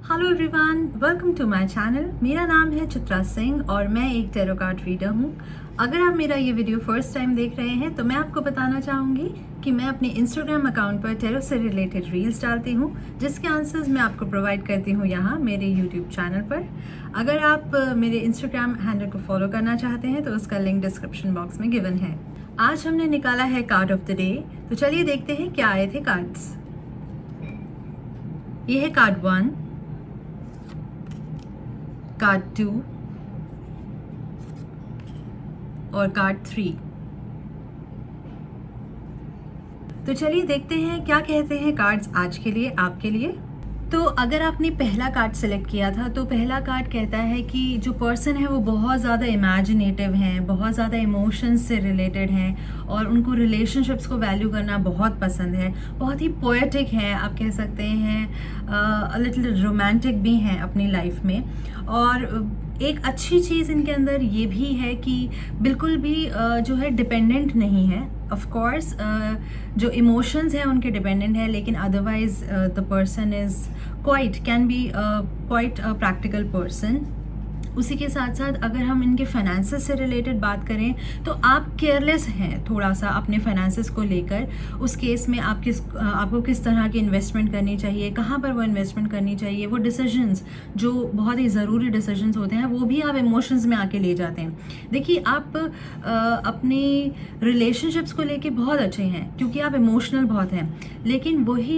Hello everyone, welcome to my channel. मेरा नाम है चित्रा सिंह और मैं एक टैरो कार्ड रीडर हूँ। अगर आप मेरा ये वीडियो फर्स्ट टाइम देख रहे हैं तो मैं आपको बताना चाहूँगी कि मैं अपने इंस्टाग्राम अकाउंट पर टैरो से रिलेटेड रील्स डालती हूँ, जिसके आंसर्स मैं आपको प्रोवाइड करती हूँ यहाँ मेरे यूट्यूब चैनल पर। अगर आप मेरे इंस्टाग्राम हैंडल को फॉलो करना चाहते हैं तो उसका लिंक डिस्क्रिप्शन बॉक्स में गिवन है। आज हमने निकाला है कार्ड ऑफ द डे, तो चलिए देखते हैं क्या आए थे कार्ड्स। ये है कार्ड 1, कार्ड 2 और कार्ड 3। तो चलिए देखते हैं क्या कहते हैं कार्ड्स आज के लिए, आपके लिए। तो अगर आपने पहला कार्ड सेलेक्ट किया था तो पहला कार्ड कहता है कि जो पर्सन है वो बहुत ज़्यादा इमेजिनेटिव हैं, बहुत ज़्यादा इमोशंस से रिलेटेड हैं और उनको रिलेशनशिप्स को वैल्यू करना बहुत पसंद है। बहुत ही पोएटिक है, आप कह सकते हैं, लिटिल रोमांटिक भी हैं अपनी लाइफ में। और एक अच्छी चीज़ इनके अंदर ये भी है कि बिल्कुल भी जो है डिपेंडेंट नहीं है। ऑफ कोर्स जो इमोशंस हैं उनके डिपेंडेंट है, लेकिन otherwise the person is can be quite a practical person. उसी के साथ साथ अगर हम इनके फाइनेंसेस से रिलेटेड बात करें तो आप केयरलेस हैं थोड़ा सा अपने फाइनेंसेस को लेकर। उस केस में आपको किस तरह की इन्वेस्टमेंट करनी चाहिए, कहाँ पर वो इन्वेस्टमेंट करनी चाहिए, वो डिसीजंस जो बहुत ही ज़रूरी डिसीजंस होते हैं वो भी आप इमोशंस में आके ले जाते हैं। देखिए, आप अपनी रिलेशनशिप्स को लेके बहुत अच्छे हैं क्योंकि आप इमोशनल बहुत हैं, लेकिन वही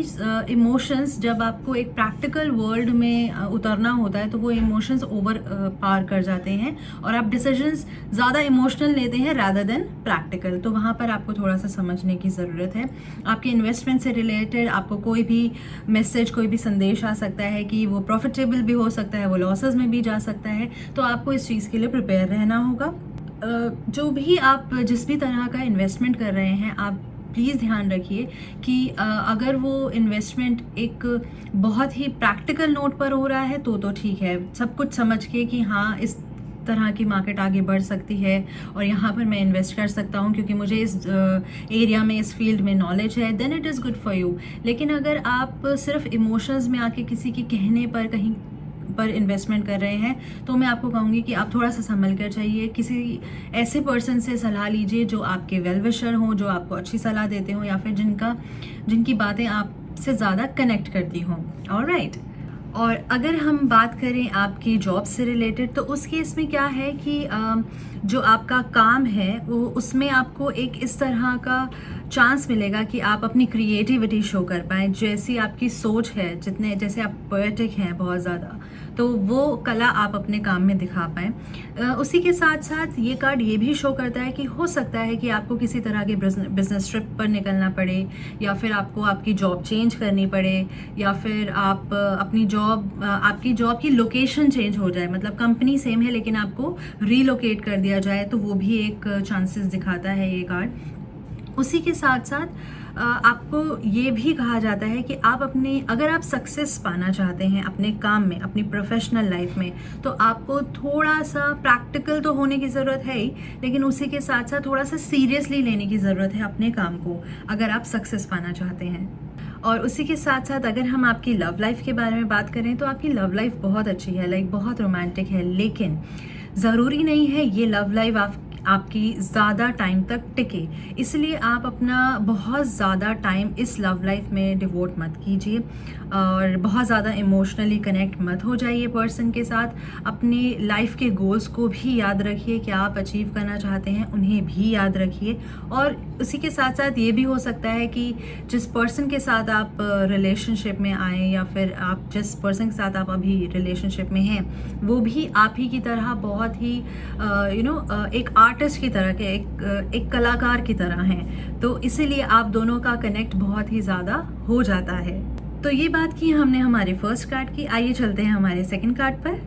इमोशंस जब आपको एक प्रैक्टिकल वर्ल्ड में उतरना होता है तो वो इमोशंस ओवर पार कर जाते हैं और आप डिसीजंस ज़्यादा इमोशनल लेते हैं रैदर देन प्रैक्टिकल। तो वहाँ पर आपको थोड़ा सा समझने की ज़रूरत है। आपके इन्वेस्टमेंट से रिलेटेड आपको कोई भी मैसेज, कोई भी संदेश आ सकता है कि वो प्रॉफिटेबल भी हो सकता है, वो लॉसेस में भी जा सकता है, तो आपको इस चीज़ के लिए प्रिपेयर रहना होगा। जो भी आप जिस भी तरह का इन्वेस्टमेंट कर रहे हैं, आप प्लीज़ ध्यान रखिए कि अगर वो इन्वेस्टमेंट एक बहुत ही प्रैक्टिकल नोट पर हो रहा है तो ठीक है, सब कुछ समझ के कि हाँ इस तरह की मार्केट आगे बढ़ सकती है और यहाँ पर मैं इन्वेस्ट कर सकता हूँ क्योंकि मुझे इस एरिया में, इस फील्ड में नॉलेज है, then it is good for you. लेकिन अगर आप सिर्फ इमोशंस में आके किसी के कहने पर कहीं पर इन्वेस्टमेंट कर रहे हैं तो मैं आपको कहूँगी कि आप थोड़ा सा संभल कर चाहिए। किसी ऐसे पर्सन से सलाह लीजिए जो आपके वेल विशर हों, जो आपको अच्छी सलाह देते हों या फिर जिनकी बातें आपसे ज़्यादा कनेक्ट करती हों। ऑलराइट। और अगर हम बात करें आपकी जॉब से रिलेटेड तो उस केस में क्या है कि जो आपका काम है वो उसमें आपको एक इस तरह का चांस मिलेगा कि आप अपनी क्रिएटिविटी शो कर पाएँ। जैसी आपकी सोच है, जैसे आप पोएटिक हैं बहुत ज़्यादा, तो वो कला आप अपने काम में दिखा पाएँ। उसी के साथ साथ ये कार्ड ये भी शो करता है कि हो सकता है कि आपको किसी तरह के बिजनेस ट्रिप पर निकलना पड़े या फिर आपको आपकी जॉब चेंज करनी पड़े या फिर आप आपकी जॉब की लोकेशन चेंज हो जाए, मतलब कंपनी सेम है लेकिन आपको रीलोकेट कर दिया जाए, तो वो भी एक चांसेस दिखाता है ये कार्ड। उसी के साथ साथ आपको ये भी कहा जाता है कि अगर आप सक्सेस पाना चाहते हैं अपने काम में, अपनी प्रोफेशनल लाइफ में, तो आपको थोड़ा सा प्रैक्टिकल तो होने की ज़रूरत है ही, लेकिन उसी के साथ साथ थोड़ा सा सीरियसली लेने की ज़रूरत है अपने काम को, अगर आप सक्सेस पाना चाहते हैं। और उसी के साथ साथ अगर हम आपकी लव लाइफ के बारे में बात करें तो आपकी लव लाइफ बहुत अच्छी है, लाइक बहुत रोमांटिक है, लेकिन ज़रूरी नहीं है ये लव लाइफ आपकी ज़्यादा टाइम तक टिके। इसलिए आप अपना बहुत ज़्यादा टाइम इस लव लाइफ में डिवोट मत कीजिए और बहुत ज़्यादा इमोशनली कनेक्ट मत हो जाइए पर्सन के साथ। अपनी लाइफ के गोल्स को भी याद रखिए, क्या आप अचीव करना चाहते हैं उन्हें भी याद रखिए। और उसी के साथ साथ ये भी हो सकता है कि जिस पर्सन के साथ आप रिलेशनशिप में आए या फिर आप जिस पर्सन के साथ आप अभी रिलेशनशिप में हैं वो भी आप ही की तरह बहुत ही एक आर्टिस्ट की तरह के, एक कलाकार की तरह हैं, तो इसीलिए आप दोनों का कनेक्ट बहुत ही ज़्यादा हो जाता है। तो ये बात की हमने हमारे फर्स्ट कार्ड की। आइए चलते हैं हमारे सेकंड कार्ड पर।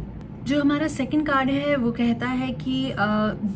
जो हमारा सेकंड कार्ड है वो कहता है कि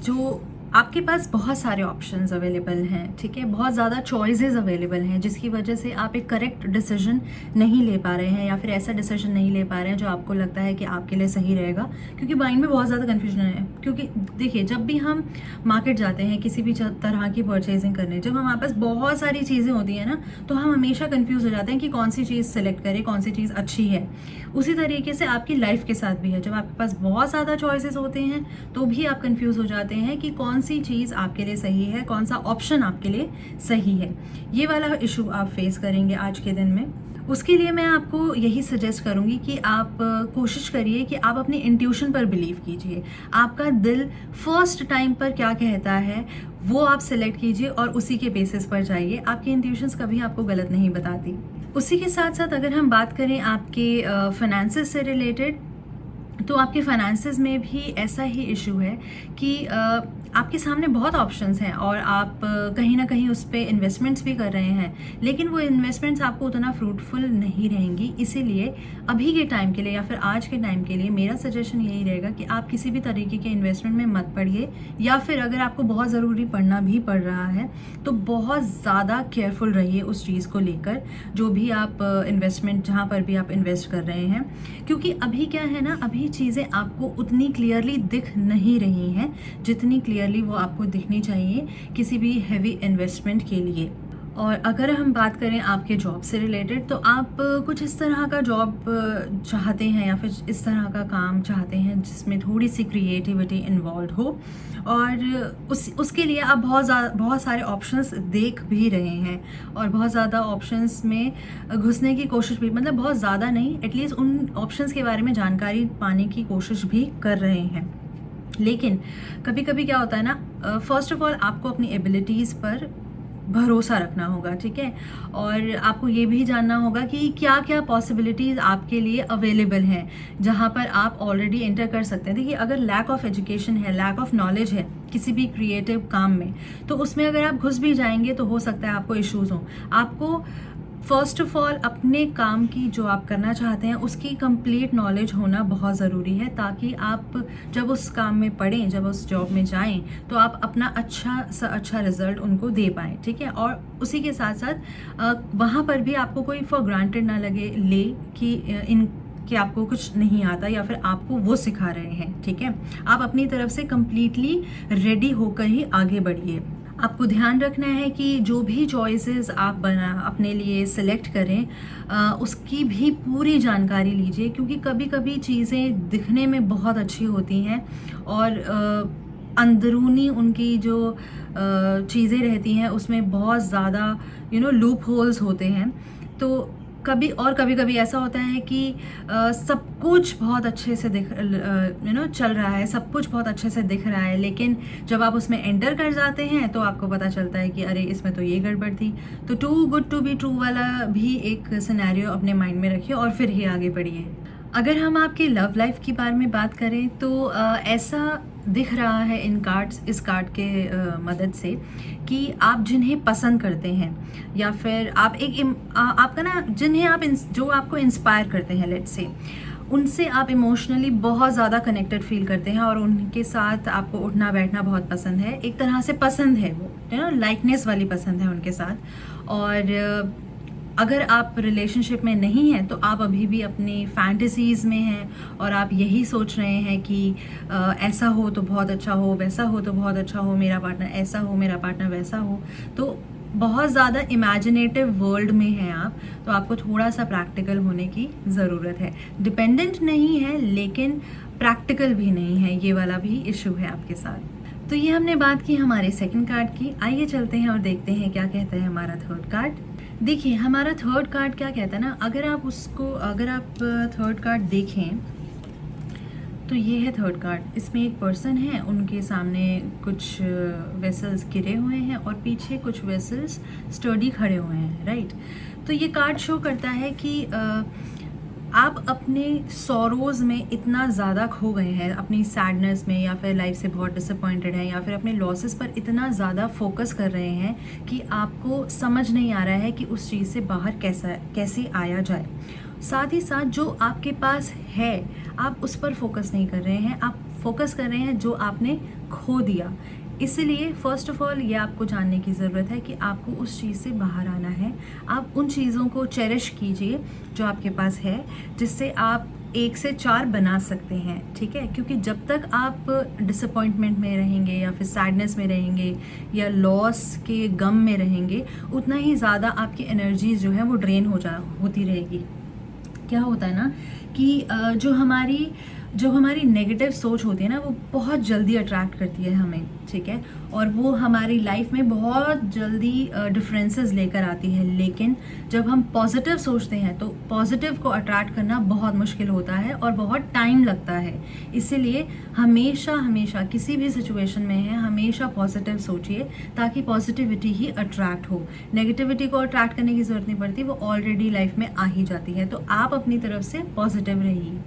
जो आपके पास बहुत सारे ऑप्शंस अवेलेबल हैं, ठीक है, बहुत ज़्यादा चॉइसेस अवेलेबल हैं, जिसकी वजह से आप एक करेक्ट डिसीजन नहीं ले पा रहे हैं या फिर ऐसा डिसीजन नहीं ले पा रहे हैं जो आपको लगता है कि आपके लिए सही रहेगा, क्योंकि माइंड में बहुत ज़्यादा कन्फ्यूजन है। क्योंकि देखिए, जब भी हम मार्केट जाते हैं किसी भी तरह की परचेजिंग करने, जब हमारे पास बहुत सारी चीज़ें होती हैं ना, तो हम हमेशा कन्फ्यूज़ हो जाते हैं कि कौन सी चीज़ सेलेक्ट करें, कौन सी चीज़ अच्छी है। उसी तरीके से आपकी लाइफ के साथ भी है, जब आपके पास बहुत ज़्यादा चॉइसेस होते हैं तो भी आप कंफ्यूज हो जाते हैं कि कौन सी चीज़ आपके लिए सही है, कौन सा ऑप्शन आपके लिए सही है। ये वाला इशू आप फेस करेंगे आज के दिन में। उसके लिए मैं आपको यही सजेस्ट करूँगी कि आप कोशिश करिए कि आप अपनी इंट्यूशन पर बिलीव कीजिए। आपका दिल फर्स्ट टाइम पर क्या कहता है वो आप सेलेक्ट कीजिए और उसी के बेसिस पर जाइए। आपकी इंट्यूशंस कभी आपको गलत नहीं बताती। उसी के साथ साथ अगर हम बात करें आपके फाइनेंसेस से रिलेटेड, तो आपके फाइनेंसेस में भी ऐसा ही इशू है कि आपके सामने बहुत ऑप्शंस हैं और आप कहीं ना कहीं उस पर इन्वेस्टमेंट्स भी कर रहे हैं, लेकिन वो इन्वेस्टमेंट्स आपको उतना फ्रूटफुल नहीं रहेंगी। इसीलिए अभी के टाइम के लिए या फिर आज के टाइम के लिए मेरा सजेशन यही रहेगा कि आप किसी भी तरीके के इन्वेस्टमेंट में मत पड़िए, या फिर अगर आपको बहुत ज़रूरी पड़ना भी पड़ रहा है तो बहुत ज़्यादा केयरफुल रहिए उस चीज़ को लेकर, जो भी आप इन्वेस्टमेंट जहाँ पर भी आप इन्वेस्ट कर रहे हैं। क्योंकि अभी क्या है ना, अभी चीज़ें आपको उतनी क्लियरली दिख नहीं रही हैं जितनी क्लियरली वो आपको दिखनी चाहिए किसी भी हैवी इन्वेस्टमेंट के लिए। और अगर हम बात करें आपके जॉब से रिलेटेड, तो आप कुछ इस तरह का जॉब चाहते हैं या फिर इस तरह का काम चाहते हैं जिसमें थोड़ी सी क्रिएटिविटी इन्वॉल्व हो, और उसके लिए आप बहुत सारे ऑप्शंस देख भी रहे हैं और बहुत ज़्यादा ऑप्शंस में घुसने की कोशिश भी, मतलब बहुत ज़्यादा नहीं, एटलीस्ट उन ऑप्शंस के बारे में जानकारी पाने की कोशिश भी कर रहे हैं। लेकिन कभी कभी क्या होता है ना, फर्स्ट ऑफ ऑल आपको अपनी एबिलिटीज़ पर भरोसा रखना होगा, ठीक है, और आपको ये भी जानना होगा कि क्या क्या पॉसिबिलिटीज़ आपके लिए अवेलेबल हैं जहाँ पर आप ऑलरेडी एंटर कर सकते हैं। देखिए, अगर लैक ऑफ एजुकेशन है, लैक ऑफ नॉलेज है किसी भी क्रिएटिव काम में, तो उसमें अगर आप घुस भी जाएंगे तो हो सकता है आपको इश्यूज़ हों। आपको फर्स्ट ऑफ ऑल अपने काम की जो आप करना चाहते हैं उसकी कंप्लीट नॉलेज होना बहुत ज़रूरी है, ताकि आप जब उस काम में पढ़ें, जब उस जॉब में जाएं, तो आप अपना अच्छा रिजल्ट उनको दे पाएँ, ठीक है। और उसी के साथ साथ वहाँ पर भी आपको कोई फॉर ग्रांटेड ना लगे कि आपको कुछ नहीं आता या फिर आपको वो सिखा रहे हैं, ठीक है। आप अपनी तरफ से कंप्लीटली रेडी होकर ही आगे बढ़िए। आपको ध्यान रखना है कि जो भी चॉइसेस आप अपने लिए सेलेक्ट करें उसकी भी पूरी जानकारी लीजिए, क्योंकि कभी कभी चीज़ें दिखने में बहुत अच्छी होती हैं और अंदरूनी उनकी जो चीज़ें रहती हैं उसमें बहुत ज़्यादा लूप होल्स होते हैं। तो कभी कभी ऐसा होता है कि सब कुछ बहुत अच्छे से चल रहा है, सब कुछ बहुत अच्छे से दिख रहा है, लेकिन जब आप उसमें एंटर कर जाते हैं तो आपको पता चलता है कि अरे इसमें तो ये गड़बड़ थी। तो too good to be true वाला भी एक सिनेरियो अपने माइंड में रखिए और फिर ही आगे बढ़िए। अगर हम आपके लव लाइफ के बारे में बात करें तो ऐसा दिख रहा है इस कार्ड के मदद से कि आप जिन्हें पसंद करते हैं या फिर आप आपका ना जो आपको इंस्पायर करते हैं, लेट्स से, उनसे आप इमोशनली बहुत ज़्यादा कनेक्टेड फील करते हैं और उनके साथ आपको उठना बैठना बहुत पसंद है। एक तरह से पसंद है वो, लाइकनेस वाली पसंद है उनके साथ। और अगर आप रिलेशनशिप में नहीं हैं तो आप अभी भी अपनी फैंटेसीज़ में हैं और आप यही सोच रहे हैं कि ऐसा हो तो बहुत अच्छा हो, वैसा हो तो बहुत अच्छा हो, मेरा पार्टनर ऐसा हो, मेरा पार्टनर वैसा हो। तो बहुत ज़्यादा इमेजिनेटिव वर्ल्ड में हैं आप, तो आपको थोड़ा सा प्रैक्टिकल होने की ज़रूरत है। डिपेंडेंट नहीं है लेकिन प्रैक्टिकल भी नहीं है, ये वाला भी इशू है आपके साथ। तो ये हमने बात की हमारे सेकंड कार्ड की। आइए चलते हैं और देखते हैं क्या कहता है हमारा थर्ड कार्ड। देखिए, हमारा थर्ड कार्ड क्या कहता है ना, अगर आप थर्ड कार्ड देखें तो ये है थर्ड कार्ड। इसमें एक पर्सन है, उनके सामने कुछ वेसल्स गिरे हुए हैं और पीछे कुछ वेसल्स स्टर्डी खड़े हुए हैं, राइट। तो ये कार्ड शो करता है कि आप अपने सॉरोज़ में इतना ज़्यादा खो गए हैं, अपनी सैडनेस में, या फिर लाइफ से बहुत डिसअपॉइंटेड हैं, या फिर अपने लॉसेस पर इतना ज़्यादा फोकस कर रहे हैं कि आपको समझ नहीं आ रहा है कि उस चीज़ से बाहर कैसे आया जाए। साथ ही साथ जो आपके पास है आप उस पर फोकस नहीं कर रहे हैं, आप फोकस कर रहे हैं जो आपने खो दिया। इसलिए फ़र्स्ट ऑफ़ ऑल ये आपको जानने की ज़रूरत है कि आपको उस चीज़ से बाहर आना है। आप उन चीज़ों को चेरिश कीजिए जो आपके पास है, जिससे आप 1 से 4 बना सकते हैं, ठीक है? क्योंकि जब तक आप डिसअपॉइंटमेंट में रहेंगे या फिर सैडनेस में रहेंगे या लॉस के गम में रहेंगे, उतना ही ज़्यादा आपकी एनर्जीज़ जो है वो ड्रेन होती रहेगी। क्या होता है ना कि जो हमारी नेगेटिव सोच होती है ना, वो बहुत जल्दी अट्रैक्ट करती है हमें, ठीक है? और वो हमारी लाइफ में बहुत जल्दी डिफरेंसेस लेकर आती है। लेकिन जब हम पॉजिटिव सोचते हैं तो पॉजिटिव को अट्रैक्ट करना बहुत मुश्किल होता है और बहुत टाइम लगता है। इसीलिए हमेशा किसी भी सिचुएशन में है, हमेशा पॉजिटिव सोचिए ताकि पॉजिटिविटी ही अट्रैक्ट हो। नेगेटिविटी को अट्रैक्ट करने की ज़रूरत नहीं पड़ती, वो ऑलरेडी लाइफ में आ ही जाती है। तो आप अपनी तरफ से पॉजिटिव रहिए।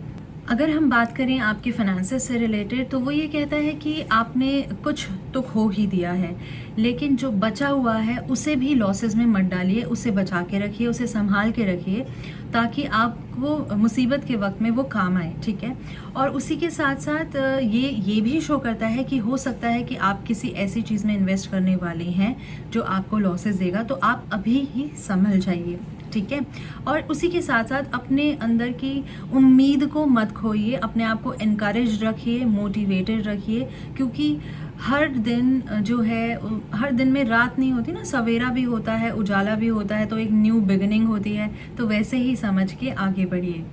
अगर हम बात करें आपके फाइनेंसेस से रिलेटेड, तो वो ये कहता है कि आपने कुछ तो खो ही दिया है, लेकिन जो बचा हुआ है उसे भी लॉसेस में मत डालिए, उसे बचा के रखिए, उसे संभाल के रखिए ताकि आपको मुसीबत के वक्त में वो काम आए, ठीक है? और उसी के साथ साथ ये भी शो करता है कि हो सकता है कि आप किसी ऐसी चीज़ में इन्वेस्ट करने वाले हैं जो आपको लॉसेस देगा, तो आप अभी ही संभल जाइए, ठीक है? और उसी के साथ साथ अपने अंदर की उम्मीद को मत खोइए, अपने आप को इनकरेज रखिए, मोटिवेटेड रखिए, क्योंकि हर दिन जो है, हर दिन में रात नहीं होती ना, सवेरा भी होता है, उजाला भी होता है, तो एक न्यू बिगिनिंग होती है। तो वैसे ही समझ के आगे बढ़िए।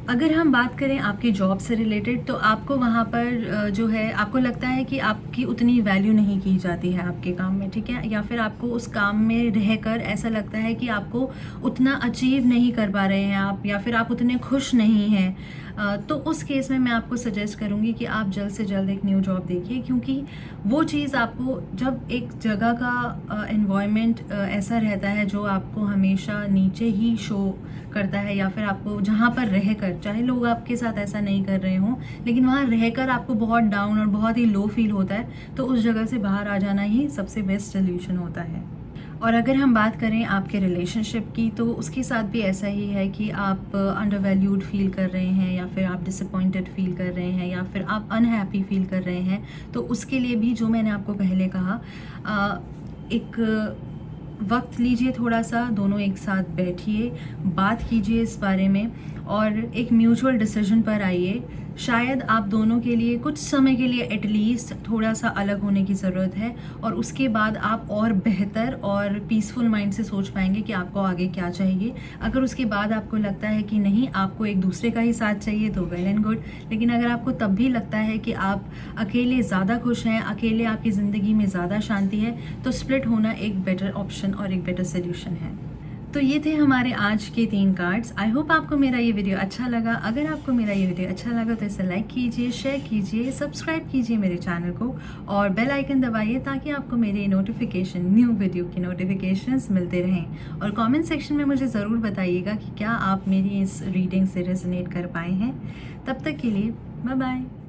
अगर हम बात करें आपकी जॉब से रिलेटेड, तो आपको वहाँ पर जो है, आपको लगता है कि आपकी उतनी वैल्यू नहीं की जाती है आपके काम में, ठीक है? या फिर आपको उस काम में रहकर ऐसा लगता है कि आपको उतना अचीव नहीं कर पा रहे हैं आप, या फिर आप उतने खुश नहीं हैं, तो उस केस में मैं आपको सजेस्ट करूँगी कि आप जल्द से जल्द एक न्यू जॉब देखिए। क्योंकि वो चीज़ आपको, जब एक जगह का एनवायरनमेंट ऐसा रहता है जो आपको हमेशा नीचे ही शो करता है, या फिर आपको जहाँ पर रहकर, चाहे लोग आपके साथ ऐसा नहीं कर रहे हों, लेकिन वहाँ रहकर आपको बहुत डाउन और बहुत ही लो फील होता है, तो उस जगह से बाहर आ जाना ही सबसे बेस्ट सोल्यूशन होता है। और अगर हम बात करें आपके रिलेशनशिप की, तो उसके साथ भी ऐसा ही है कि आप अंडरवैल्यूड फील कर रहे हैं, या फिर आप डिसअपॉइंटेड फील कर रहे हैं, या फिर आप अनहैप्पी फील कर रहे हैं, तो उसके लिए भी जो मैंने आपको पहले कहा, एक वक्त लीजिए थोड़ा सा, दोनों एक साथ बैठिए, बात कीजिए इस बारे में और एक म्यूचुअल डिसीजन पर आइए। शायद आप दोनों के लिए कुछ समय के लिए एटलीस्ट थोड़ा सा अलग होने की ज़रूरत है, और उसके बाद आप और बेहतर और पीसफुल माइंड से सोच पाएंगे कि आपको आगे क्या चाहिए। अगर उसके बाद आपको लगता है कि नहीं, आपको एक दूसरे का ही साथ चाहिए, तो वेल एंड गुड। लेकिन अगर आपको तब भी लगता है कि आप अकेले ज़्यादा खुश हैं, अकेले आपकी ज़िंदगी में ज़्यादा शांति है, तो स्प्लिट होना एक बेटर ऑप्शन और एक बेटर सोल्यूशन है। तो ये थे हमारे आज के 3 कार्ड्स। आई होप आपको मेरा ये वीडियो अच्छा लगा। अगर आपको मेरा ये वीडियो अच्छा लगा तो इसे लाइक कीजिए, शेयर कीजिए, सब्सक्राइब कीजिए मेरे चैनल को, और बेल आइकन दबाइए ताकि आपको मेरे नोटिफिकेशन, न्यू वीडियो की नोटिफिकेशंस मिलते रहें। और कमेंट सेक्शन में मुझे ज़रूर बताइएगा कि क्या आप मेरी इस रीडिंग से रेजोनेट कर पाए हैं। तब तक के लिए बाय बाय।